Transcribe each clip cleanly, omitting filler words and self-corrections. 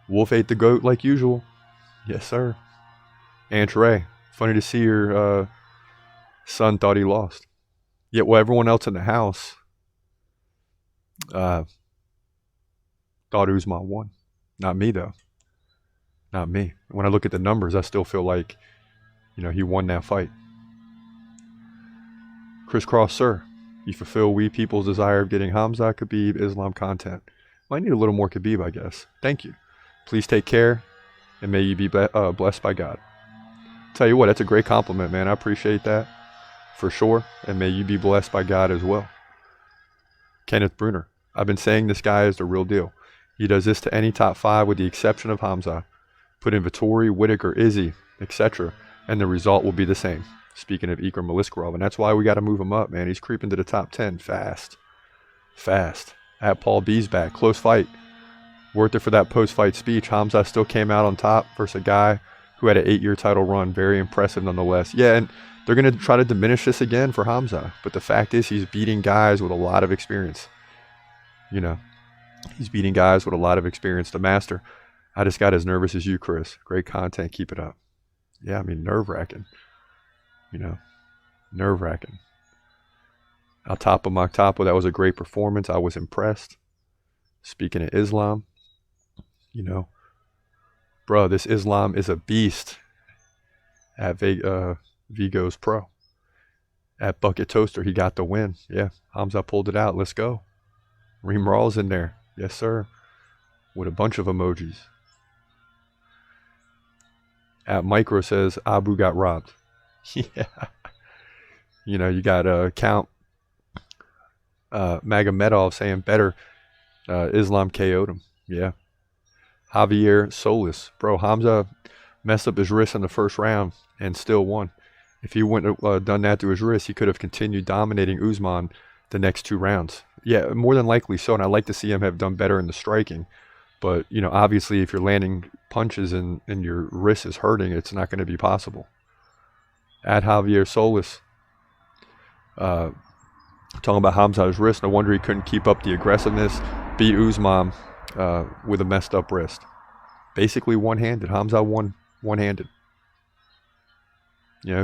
Wolf ate the goat like usual. Yes, sir. Aunt Ray, funny to see your son thought he lost. Yet, well, everyone else in the house uh, thought Usman won. Not me, though. Not me. When I look at the numbers, I still feel like, he won that fight. Crisscross, sir. You fulfill we people's desire of getting Khamzat Khabib Islam content. Might need a little more Khabib, I guess. Thank you. Please take care, and may you be blessed by God. Tell you what, that's a great compliment, man. I appreciate that, for sure. And may you be blessed by God as well. Kenneth Bruner. I've been saying this guy is the real deal. He does this to any top 5 with the exception of Khamzat. Put in Vettori, Whitaker, Izzy, etc., and the result will be the same. Speaking of Ikram Aliskerov, and that's why we got to move him up, man. He's creeping to the top 10 fast. Fast. At Paul B's back. Close fight. Worth it for that post-fight speech. Khamzat still came out on top versus a guy who had an 8-year title run. Very impressive nonetheless. Yeah, and they're going to try to diminish this again for Khamzat. But the fact is he's beating guys with a lot of experience. He's beating guys with a lot of experience. The master. I just got as nervous as you, Chris. Great content. Keep it up. Yeah, I mean, nerve-wracking. Nerve-wracking. Al Tapa Maktapo, that was a great performance. I was impressed. Speaking of Islam, bro, this Islam is a beast at Vigo's Pro. At Bucket Toaster, he got the win. Yeah, Khamzat pulled it out. Let's go. Reem Rawls in there. Yes, sir. With a bunch of emojis. At Micro says, Abu got robbed. Yeah. You got Count Magomedov saying better. Islam KO'd him. Yeah. Javier Solis. Bro, Khamzat messed up his wrist in the first round and still won. If he wouldn't have done that to his wrist, he could have continued dominating Usman the next 2 rounds. Yeah, more than likely so. And I'd like to see him have done better in the striking. But, obviously if you're landing punches and your wrist is hurting, it's not going to be possible. At Javier Solis. Talking about Khamzat's wrist. No wonder he couldn't keep up the aggressiveness. Beat Usman with a messed up wrist. Basically one-handed. Khamzat won one-handed.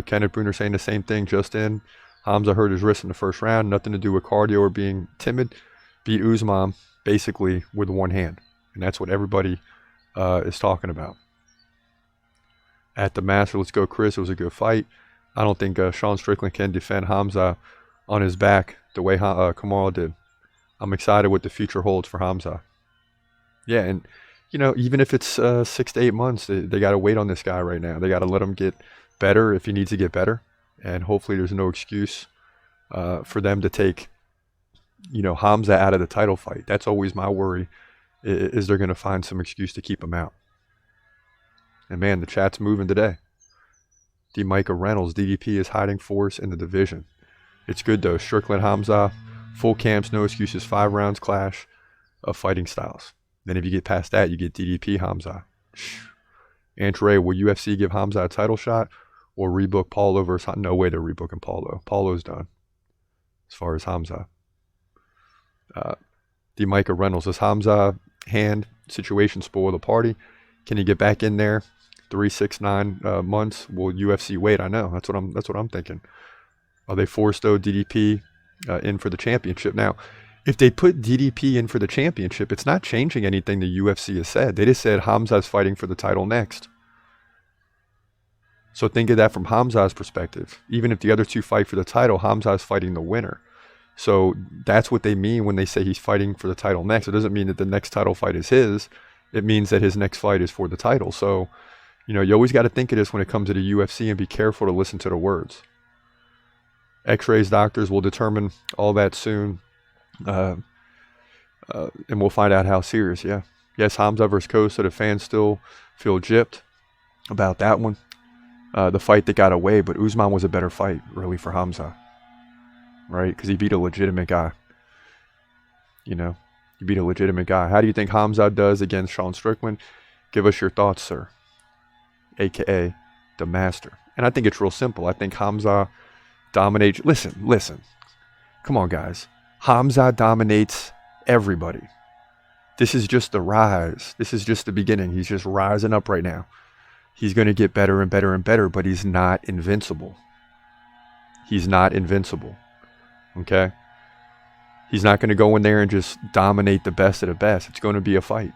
Kenneth Bruner saying the same thing just in. Khamzat hurt his wrist in the first round. Nothing to do with cardio or being timid. Beat Usman basically with one hand. And that's what everybody is talking about. At the Master, let's go, Chris. It was a good fight. I don't think Sean Strickland can defend Khamzat on his back the way Kamaru did. I'm excited what the future holds for Khamzat. Yeah, and, even if it's 6 to 8 months, they got to wait on this guy right now. They got to let him get better if he needs to get better. And hopefully there's no excuse for them to take, Khamzat out of the title fight. That's always my worry, is they're going to find some excuse to keep him out. And, man, the chat's moving today. D. Micah Reynolds, DDP is hiding force in the division. It's good, though. Strickland, Khamzat, full camps, no excuses, 5 rounds clash of fighting styles. Then if you get past that, you get DDP, Khamzat. Ray, will UFC give Khamzat a title shot or rebook Paulo versus... No way they're rebooking Paulo. Paulo's done as far as Khamzat. D. Micah Reynolds, does Khamzat hand situation spoil the party? Can he get back in there? 3, 6, 9 months. Will UFC wait? I know. That's what I'm thinking. Are they forced though DDP in for the championship? Now, if they put DDP in for the championship, it's not changing anything the UFC has said. They just said Khamzat's fighting for the title next. So think of that from Khamzat's perspective. Even if the other 2 fight for the title, Khamzat's fighting the winner. So that's what they mean when they say he's fighting for the title next. It doesn't mean that the next title fight is his. It means that his next fight is for the title. So, you always got to think of this when it comes to the UFC and be careful to listen to the words. X-rays doctors will determine all that soon. And we'll find out how serious, yeah. Yes, Khamzat versus Costa, the fans still feel gypped about that one. The fight that got away, but Usman was a better fight, really, for Khamzat. Right? Because he beat a legitimate guy. He beat a legitimate guy. How do you think Khamzat does against Sean Strickland? Give us your thoughts, sir. A.K.A. the Master. And I think it's real simple. I think Khamzat dominates. Listen. Come on, guys. Khamzat dominates everybody. This is just the rise. This is just the beginning. He's just rising up right now. He's going to get better and better and better, but he's not invincible. He's not invincible. Okay? He's not going to go in there and just dominate the best of the best. It's going to be a fight.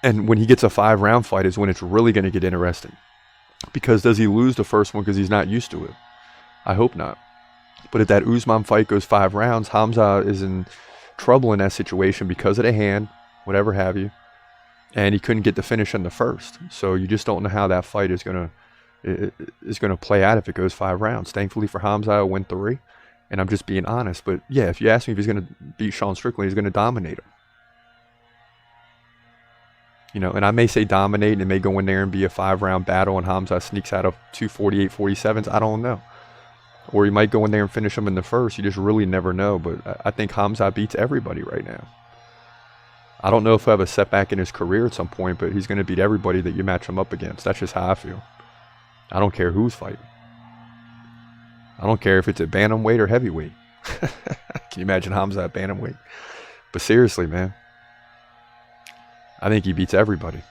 And when he gets a 5-round fight is when it's really going to get interesting. Because does he lose the first one because he's not used to it? I hope not. But if that Usman fight goes 5 rounds, Khamzat is in trouble in that situation because of the hand, whatever have you. And he couldn't get the finish in the first. So you just don't know how that fight is going to play out if it goes 5 rounds. Thankfully for Khamzat, it went 3. And I'm just being honest. But yeah, if you ask me if he's going to beat Sean Strickland, he's going to dominate him. You know, and I may say dominate and it may go in there and be a 5-round battle and Khamzat sneaks out of 2 48-47s. I don't know. Or he might go in there and finish him in the first. You just really never know. But I think Khamzat beats everybody right now. I don't know if he'll have a setback in his career at some point, but he's going to beat everybody that you match him up against. That's just how I feel. I don't care who's fighting. I don't care if it's at bantamweight or heavyweight. Can you imagine Khamzat at bantamweight? But seriously, man. I think he beats everybody.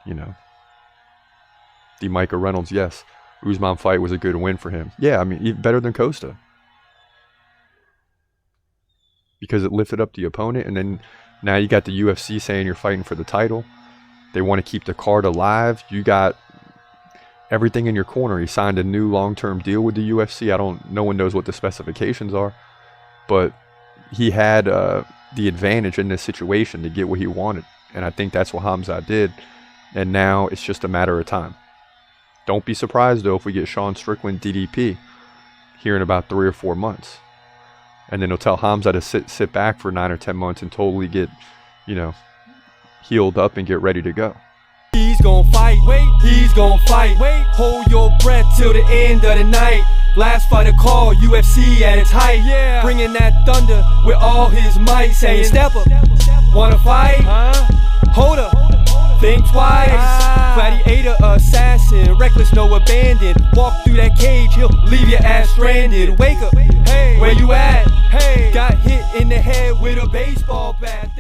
You know. The Micah Reynolds, yes. Usman fight was a good win for him. Yeah, I mean, even better than Costa. Because it lifted up the opponent, and then now you got the UFC saying you're fighting for the title. They want to keep the card alive. You got everything in your corner. He signed a new long-term deal with the UFC. No one knows what the specifications are, but he had the advantage in this situation to get what he wanted, and I think that's what Khamzat did. And now it's just a matter of time. Don't be surprised though if we get Sean Strickland DDP here in about 3 or 4 months. And then he'll tell Khamzat to sit back for 9 or 10 months and totally get, you know, healed up and get ready to go. He's gonna fight, wait, he's gonna fight, wait, hold your breath till the end of the night. Last fighter call, UFC at its height, yeah. Bringing that thunder with all his might, saying step up, wanna fight, hold up, think twice, gladiator, assassin, reckless, no abandon, walk through that cage, he'll leave your ass stranded, wake up, hey, where you at, hey, got hit in the head with a baseball bat.